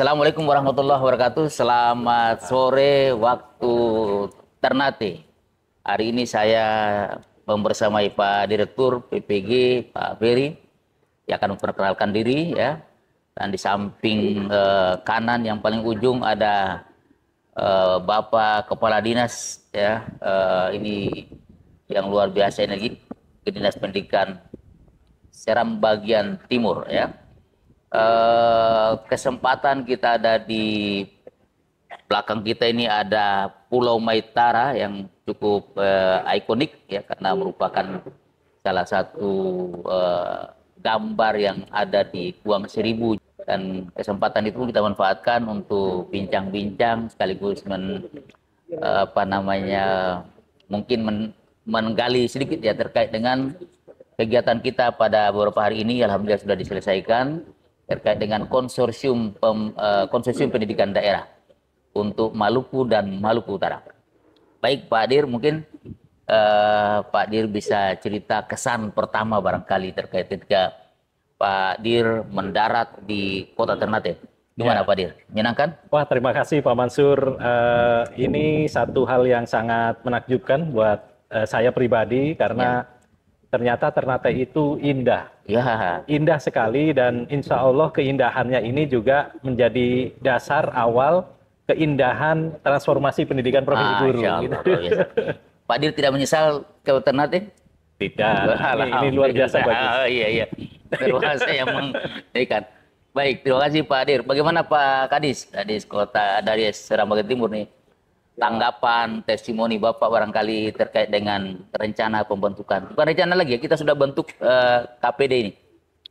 Assalamualaikum warahmatullahi wabarakatuh. Selamat sore waktu Ternate. Hari ini saya membersamai Pak Direktur PPG, Pak Ferry, yang akan memperkenalkan diri ya. Dan di samping kanan yang paling ujung ada Bapak Kepala Dinas ya. Ini yang luar biasa ini, Dinas Pendidikan Seram bagian Timur ya. Kesempatan kita ada di belakang kita ini ada Pulau Maitara yang cukup ikonik ya, karena merupakan salah satu gambar yang ada di Kuang Seribu, dan kesempatan itu kita manfaatkan untuk bincang-bincang sekaligus mungkin menggali sedikit ya terkait dengan kegiatan kita pada beberapa hari ini. Alhamdulillah sudah diselesaikan terkait dengan konsorsium pendidikan daerah untuk Maluku dan Maluku Utara. Baik Pak Dir, mungkin Pak Dir bisa cerita kesan pertama barangkali terkait ketika Pak Dir mendarat di Kota Ternate. Gimana Pak Dir? Menyenangkan? Wah, terima kasih Pak Mansur. Ini satu hal yang sangat menakjubkan buat saya pribadi karena ternyata Ternate itu indah. Ya. Indah sekali, dan insya Allah keindahannya ini juga menjadi dasar awal keindahan transformasi pendidikan Provinsi Guru. Gitu. Pak Dir tidak menyesal ke Ternate? Tidak, ini luar biasa bagus. Iya. Terus saya mengikat. Baik, terima kasih Pak Dir. Bagaimana Pak Kadis Kota dari Seram bagian Timur nih? Tanggapan, testimoni Bapak barangkali terkait dengan rencana pembentukan. Bukan rencana lagi ya, kita sudah bentuk KPD ini.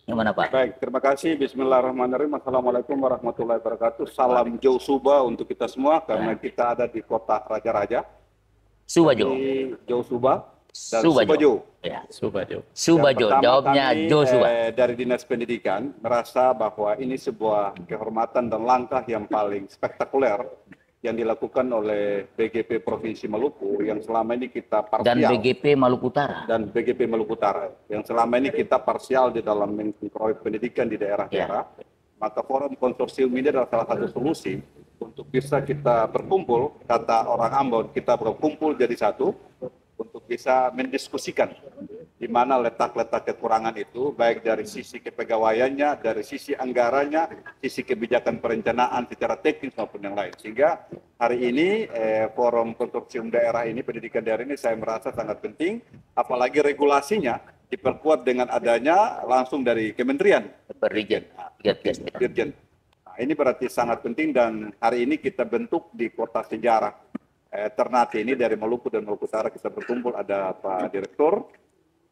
Gimana Pak? Baik, terima kasih. Bismillahirrahmanirrahim. Assalamualaikum warahmatullahi wabarakatuh. Salam Jau Suba untuk kita semua, karena kita ada di kota Raja-Raja. Subajo. Di Jau Suba dan Subajo. Subajo. Ya. Subajo. Jawabnya Jo Suba. Dari Dinas Pendidikan merasa bahwa ini sebuah kehormatan dan langkah yang paling spektakuler yang dilakukan oleh BGP Provinsi Maluku yang selama ini kita parsial. Dan BGP Maluku Utara. Dan BGP Maluku Utara yang selama ini kita parsial di dalam proyek pendidikan di daerah-daerah. Maka forum konsorsium ini adalah salah satu solusi untuk bisa kita berkumpul, kata orang Ambon, kita berkumpul jadi satu untuk bisa mendiskusikan di mana letak-letak kekurangan itu, baik dari sisi kepegawaiannya, dari sisi anggarannya, sisi kebijakan perencanaan secara teknis maupun yang lain. Sehingga hari ini forum konsorsium daerah ini, pendidikan daerah ini saya merasa sangat penting, apalagi regulasinya diperkuat dengan adanya langsung dari Kementerian. Dirjen. Nah, ini berarti sangat penting, dan hari ini kita bentuk di kota sejarah Ternate ini dari Maluku dan Maluku Utara kita berkumpul, ada Pak Direktur.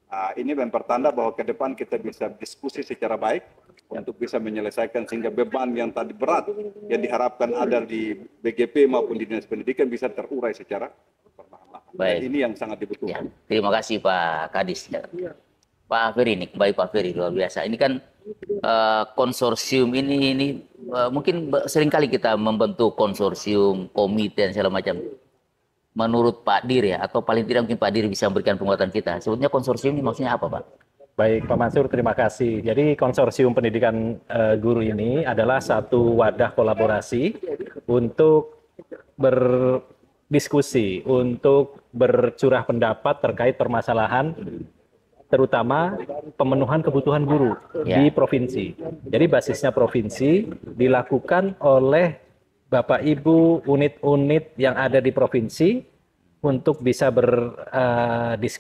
Ini mempertanda bahwa ke depan kita bisa diskusi secara baik untuk bisa menyelesaikan, sehingga beban yang tadi berat yang diharapkan ada di BGP maupun di Dinas Pendidikan bisa terurai secara perlahan-lahan. Baik. Ini yang sangat dibutuhkan. Terima kasih Pak Kadis. Pak Ferry nih, baik Pak Ferry, luar biasa. Ini kan konsorsium ini mungkin seringkali kita membentuk konsorsium, komite dan segala macam. Menurut Pak Dir ya, atau paling tidak mungkin Pak Dir bisa memberikan penguatan kita. Sebetulnya konsorsium ini maksudnya apa Pak? Baik Pak Mansur, terima kasih. Jadi konsorsium pendidikan guru ini adalah satu wadah kolaborasi untuk berdiskusi, untuk bercurah pendapat terkait permasalahan terutama pemenuhan kebutuhan guru di provinsi. Jadi basisnya provinsi dilakukan oleh Bapak Ibu unit-unit yang ada di provinsi untuk bisa berdiskusi,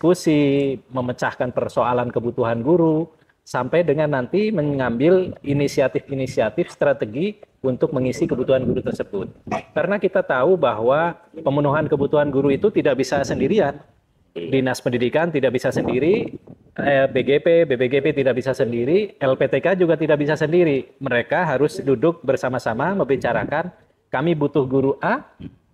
memecahkan persoalan kebutuhan guru, sampai dengan nanti mengambil inisiatif-inisiatif strategi untuk mengisi kebutuhan guru tersebut. Karena kita tahu bahwa pemenuhan kebutuhan guru itu tidak bisa sendirian. Dinas Pendidikan tidak bisa sendiri, BGP, BPGP tidak bisa sendiri, LPTK juga tidak bisa sendiri. Mereka harus duduk bersama-sama membicarakan, kami butuh guru A,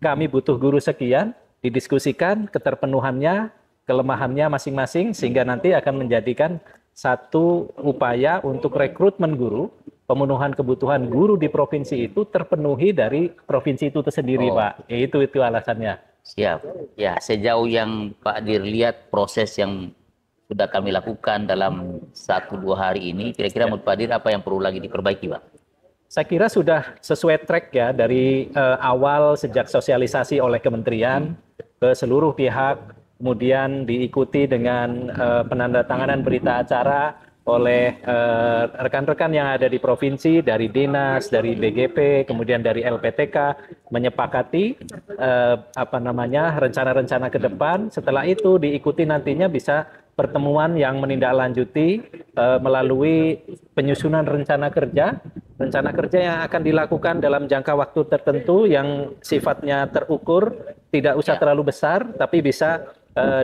kami butuh guru sekian, didiskusikan keterpenuhannya, kelemahannya masing-masing, sehingga nanti akan menjadikan satu upaya untuk rekrutmen guru, pemenuhan kebutuhan guru di provinsi itu terpenuhi dari provinsi itu tersendiri, Pak. Itu alasannya. Siap. Ya, sejauh yang Pak Dir lihat proses yang sudah kami lakukan dalam 1-2 hari ini, kira-kira menurut Pak Dir apa yang perlu lagi diperbaiki, Pak? Saya kira sudah sesuai track ya dari awal sejak sosialisasi oleh kementerian ke seluruh pihak, kemudian diikuti dengan penandatanganan berita acara oleh rekan-rekan yang ada di provinsi, dari dinas, dari BGP, kemudian dari LPTK menyepakati rencana-rencana ke depan. Setelah itu diikuti nantinya bisa pertemuan yang menindaklanjuti melalui penyusunan rencana kerja yang akan dilakukan dalam jangka waktu tertentu yang sifatnya terukur, tidak usah terlalu besar, tapi bisa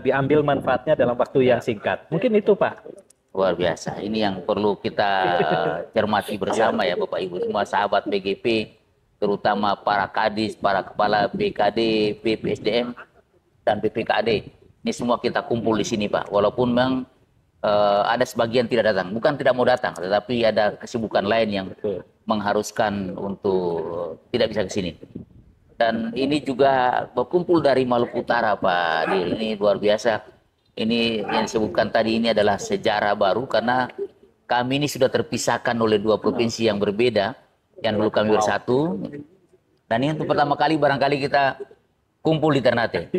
diambil manfaatnya dalam waktu yang singkat. Mungkin itu, Pak. Luar biasa. Ini yang perlu kita cermati bersama ya Bapak Ibu semua sahabat BGP, terutama para kadis, para kepala BKD, BPSDM, dan BPKD. Ini semua kita kumpul di sini Pak. Walaupun memang ada sebagian tidak datang, bukan tidak mau datang, tetapi ada kesibukan lain yang mengharuskan untuk tidak bisa ke sini. Dan ini juga berkumpul dari Maluku Utara Pak Dir. Ini luar biasa. Ini yang disebutkan tadi ini adalah sejarah baru karena kami ini sudah terpisahkan oleh dua provinsi yang berbeda, yang dulu kami bersatu. Dan ini untuk pertama kali barangkali kita kumpul di Ternate.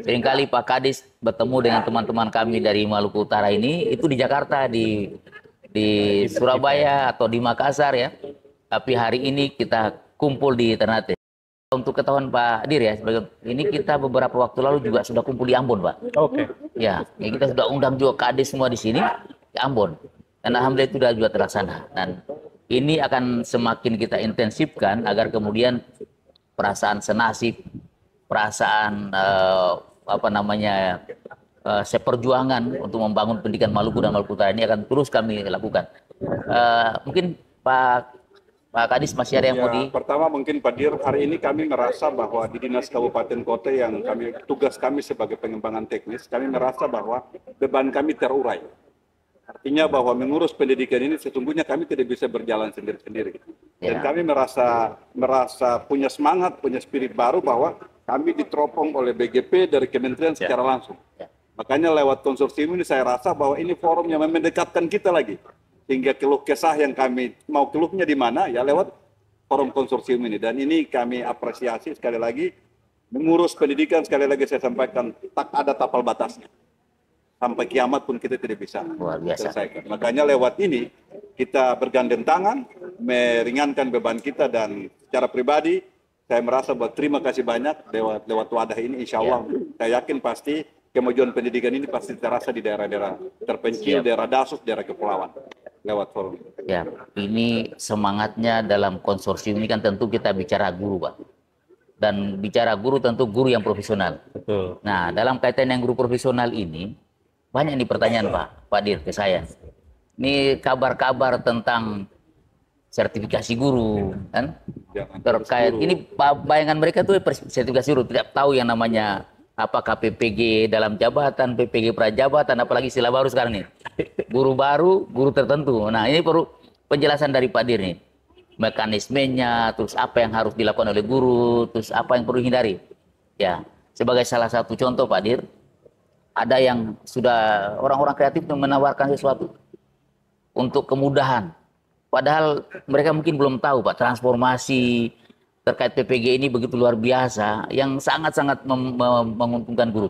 Seringkali Pak Kadis bertemu dengan teman-teman kami dari Maluku Utara ini itu di Jakarta, di Surabaya atau di Makassar ya. Tapi hari ini kita kumpul di Ternate. Untuk ketahuan Pak Dir ya, ini kita beberapa waktu lalu juga sudah kumpul di Ambon Pak. Oke. Ya, kita sudah undang juga Kadis semua di sini di Ambon. Dan alhamdulillah itu sudah juga terlaksana. Dan ini akan semakin kita intensifkan agar kemudian perasaan senasib, perasaan seperjuangan untuk membangun pendidikan Maluku dan Maluku Utara ini akan terus kami lakukan. Mungkin Pak Kadis masih ada yang mau di... Pertama mungkin Pak Dir, hari ini kami merasa bahwa di Dinas Kabupaten Kota yang tugas kami sebagai pengembangan teknis, kami merasa bahwa beban kami terurai. Artinya bahwa mengurus pendidikan ini sesungguhnya kami tidak bisa berjalan sendiri-sendiri. Dan kami merasa punya semangat, punya spirit baru bahwa kami diteropong oleh BGP dari kementerian secara langsung. Makanya lewat konsorsium ini saya rasa bahwa ini forum yang mendekatkan kita lagi. Sehingga keluh kesah yang kami mau keluhnya di mana ya lewat forum konsorsium ini. Dan ini kami apresiasi sekali lagi. Mengurus pendidikan sekali lagi saya sampaikan tak ada tapal batasnya. Sampai kiamat pun kita tidak bisa selesaikan. Makanya lewat ini kita bergandeng tangan, meringankan beban kita dan secara pribadi saya merasa bahwa terima kasih banyak lewat wadah ini. Insya Allah saya yakin pasti kemajuan pendidikan ini pasti terasa di daerah-daerah terpencil, daerah dasar, daerah kepulauan lewat forum. Ya, ini semangatnya dalam konsorsium ini kan tentu kita bicara guru Pak. Dan bicara guru tentu guru yang profesional. Betul. Nah, dalam kaitan yang guru profesional ini banyak nih pertanyaan Pak Dir ke saya. Ini kabar-kabar tentang sertifikasi guru kan terkait guru. Ini bayangan mereka tuh sertifikasi guru tidak tahu yang namanya apakah PPG dalam jabatan, PPG prajabatan, apalagi istilah baru sekarang nih. Guru baru, guru tertentu. Nah, ini perlu penjelasan dari Pak Dir nih. Mekanismenya, terus apa yang harus dilakukan oleh guru, terus apa yang perlu dihindari. Ya, sebagai salah satu contoh Pak Dir, ada yang sudah orang-orang kreatif menawarkan sesuatu untuk kemudahan. Padahal mereka mungkin belum tahu Pak, transformasi terkait PPG ini begitu luar biasa yang sangat-sangat menguntungkan guru.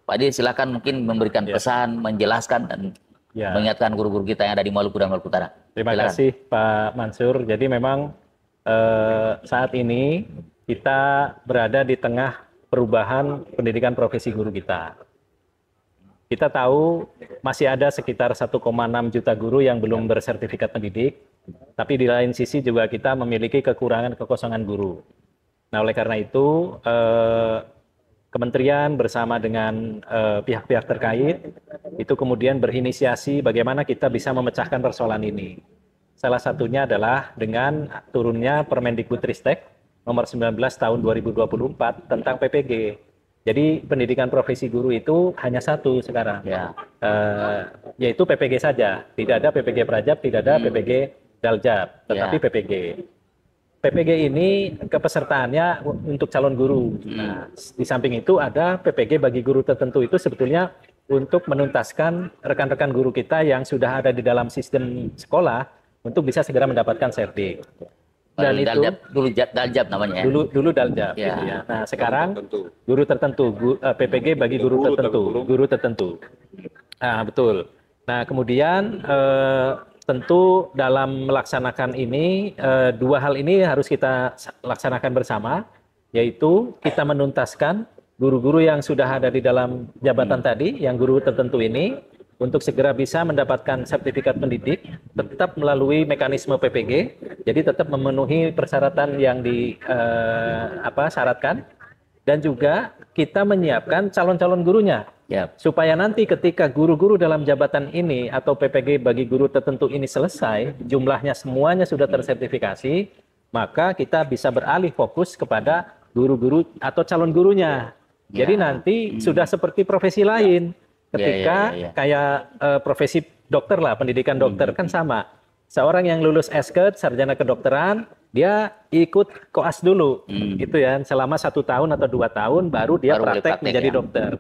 Pak Dir silakan mungkin memberikan pesan, menjelaskan dan mengingatkan guru-guru kita yang ada di Maluku dan Maluku Utara. Terima kasih Pak Mansur. Jadi memang saat ini kita berada di tengah perubahan pendidikan profesi guru kita. Kita tahu masih ada sekitar 1,6 juta guru yang belum bersertifikat pendidik, tapi di lain sisi juga kita memiliki kekosongan guru. Nah, oleh karena itu, kementerian bersama dengan pihak-pihak terkait, itu kemudian berinisiasi bagaimana kita bisa memecahkan persoalan ini. Salah satunya adalah dengan turunnya Permendikbudristek nomor 19 tahun 2024 tentang PPG. Jadi pendidikan profesi guru itu hanya satu sekarang, yaitu PPG saja. Tidak ada PPG Prajab, tidak ada PPG Daljab, tetapi PPG. PPG ini kepesertaannya untuk calon guru. Nah, di samping itu ada PPG bagi guru tertentu itu sebetulnya untuk menuntaskan rekan-rekan guru kita yang sudah ada di dalam sistem sekolah untuk bisa segera mendapatkan serdik. Dan itu Daljab namanya ya. dulu Daljab. Ya. Gitu ya. Nah sekarang Tentu. guru tertentu, PPG bagi guru tertentu. Nah betul. Nah kemudian tentu dalam melaksanakan ini dua hal ini harus kita laksanakan bersama, yaitu kita menuntaskan guru-guru yang sudah ada di dalam jabatan tadi, yang guru tertentu ini, untuk segera bisa mendapatkan sertifikat pendidik, tetap melalui mekanisme PPG, jadi tetap memenuhi persyaratan yang disyaratkan, dan juga kita menyiapkan calon-calon gurunya, supaya nanti ketika guru-guru dalam jabatan ini atau PPG bagi guru tertentu ini selesai, jumlahnya semuanya sudah tersertifikasi, maka kita bisa beralih fokus kepada guru-guru atau calon gurunya. Jadi nanti sudah seperti profesi lain. Ketika kayak profesi dokter lah, pendidikan dokter kan sama. Seorang yang lulus S.Ked, sarjana kedokteran, dia ikut koas dulu, gitu ya, selama 1 tahun atau 2 tahun, baru dia praktek menjadi dokter.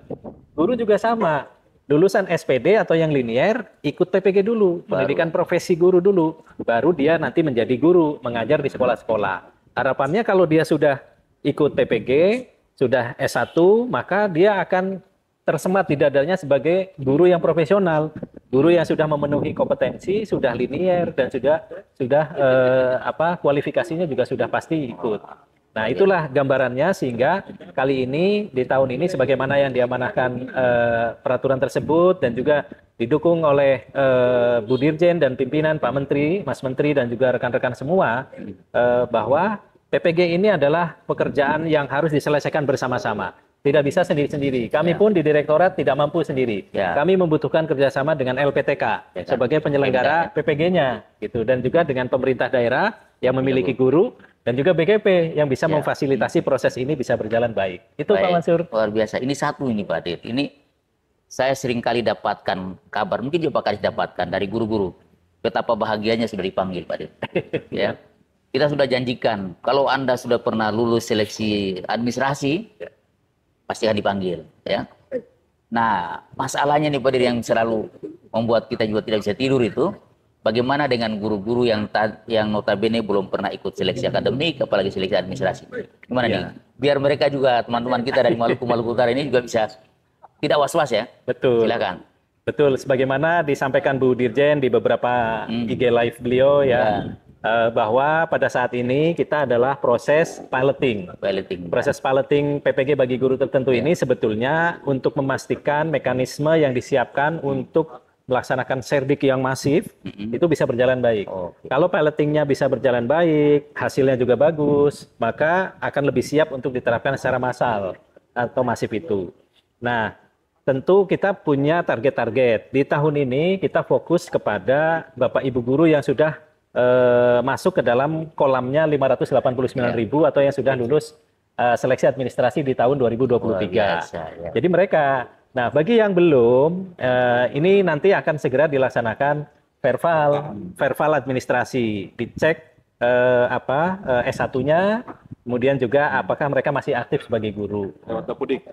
Guru juga sama, lulusan SPD atau yang linier, ikut PPG dulu, pendidikan profesi guru dulu, baru dia nanti menjadi guru, mengajar di sekolah-sekolah. Harapannya kalau dia sudah ikut PPG, sudah S1, maka dia akan tersemat di dadanya sebagai guru yang profesional, guru yang sudah memenuhi kompetensi, sudah linier, dan sudah kualifikasinya juga sudah pasti ikut. Nah itulah gambarannya, sehingga kali ini di tahun ini sebagaimana yang diamanahkan peraturan tersebut dan juga didukung oleh Bu Dirjen dan pimpinan Pak Menteri, Mas Menteri dan juga rekan-rekan semua, bahwa PPG ini adalah pekerjaan yang harus diselesaikan bersama-sama. Tidak bisa sendiri-sendiri. Kami pun di Direktorat tidak mampu sendiri. Kami membutuhkan kerjasama dengan LPTK sebagai penyelenggara PPG-nya, gitu, dan juga dengan pemerintah daerah yang memiliki guru dan juga BGP yang bisa memfasilitasi proses ini bisa berjalan baik. Itu Pak Mansur. Luar biasa. Ini satu ini Pak Dir. Ini saya sering kali dapatkan kabar, mungkin juga Pak Kadis dapatkan dari guru-guru. Betapa bahagianya sudah dipanggil Pak Dir. Ya. Kita sudah janjikan, kalau Anda sudah pernah lulus seleksi administrasi, pasti akan dipanggil, ya. Nah, masalahnya nih Pak Dir yang selalu membuat kita juga tidak bisa tidur itu, bagaimana dengan guru-guru yang notabene belum pernah ikut seleksi akademik, apalagi seleksi administrasi. Gimana nih? Biar mereka juga, teman-teman kita dari Maluku Utara ini juga bisa tidak was-was ya. Betul. Silakan. Betul, sebagaimana disampaikan Bu Dirjen di beberapa IG live beliau bahwa pada saat ini kita adalah proses piloting. Proses piloting PPG bagi guru tertentu ini sebetulnya untuk memastikan mekanisme yang disiapkan untuk melaksanakan serdik yang masif itu bisa berjalan baik. Kalau pilotingnya bisa berjalan baik, hasilnya juga bagus, maka akan lebih siap untuk diterapkan secara massal atau masif itu. Nah, tentu kita punya target-target. Di tahun ini kita fokus kepada Bapak Ibu guru yang sudah masuk ke dalam kolamnya 589.000 atau yang sudah lulus seleksi administrasi di tahun 2023. Jadi mereka, nah bagi yang belum, ini nanti akan segera dilaksanakan verval administrasi, dicek S1-nya, kemudian juga apakah mereka masih aktif sebagai guru. Dapodik.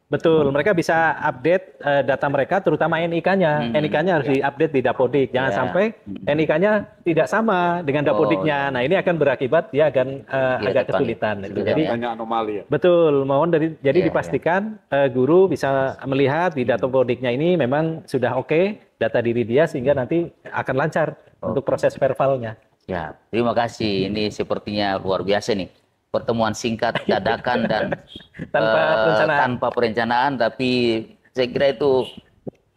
Betul, mereka bisa update data mereka, terutama NIK-nya. NIK-nya harus diupdate di Dapodik. Jangan sampai NIK-nya tidak sama dengan Dapodiknya. Nah, ini akan berakibat dia akan agak kesulitan. Jadi banyak anomali ya. Betul, jadi dipastikan guru bisa melihat di Dapodiknya ini memang sudah oke data diri dia, sehingga nanti akan lancar untuk proses verbalnya. Ya, terima kasih. Ini sepertinya luar biasa nih. Pertemuan singkat, dadakan, dan tanpa perencanaan, tapi saya kira itu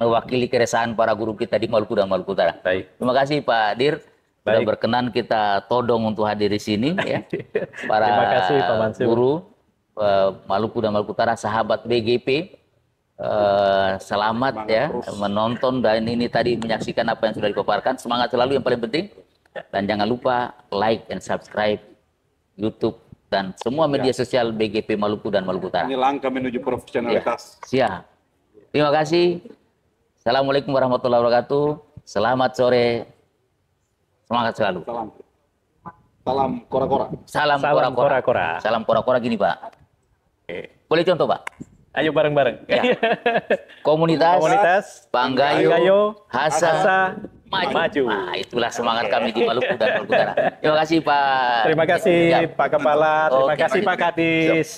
mewakili keresahan para guru kita di Maluku dan Maluku Utara. Baik. Terima kasih Pak Dir, sudah berkenan kita todong untuk hadir di sini, ya. Para terima kasih Pak Mansur. Guru Maluku dan Maluku Utara, sahabat BGP, selamat ya menonton dan ini tadi menyaksikan apa yang sudah dipaparkan. Semangat selalu yang paling penting, dan jangan lupa like and subscribe YouTube dan semua media sosial BGP Maluku dan Maluku Utara. Ini langkah menuju profesionalitas. Siap. Terima kasih. Assalamualaikum warahmatullahi wabarakatuh. Selamat sore. Semangat selalu. Salam kora-kora. Salam kora-kora. Salam kora-kora gini Pak. Boleh contoh Pak? Ayo bareng-bareng. Ya. Komunitas Panggayo, Hasa Maju. Nah, itulah semangat kami di Maluku dan Maluku Utara. Terima kasih Pak. Terima kasih Ya. Pak Kepala, terima Oke, kasih Pak Pak Kadis.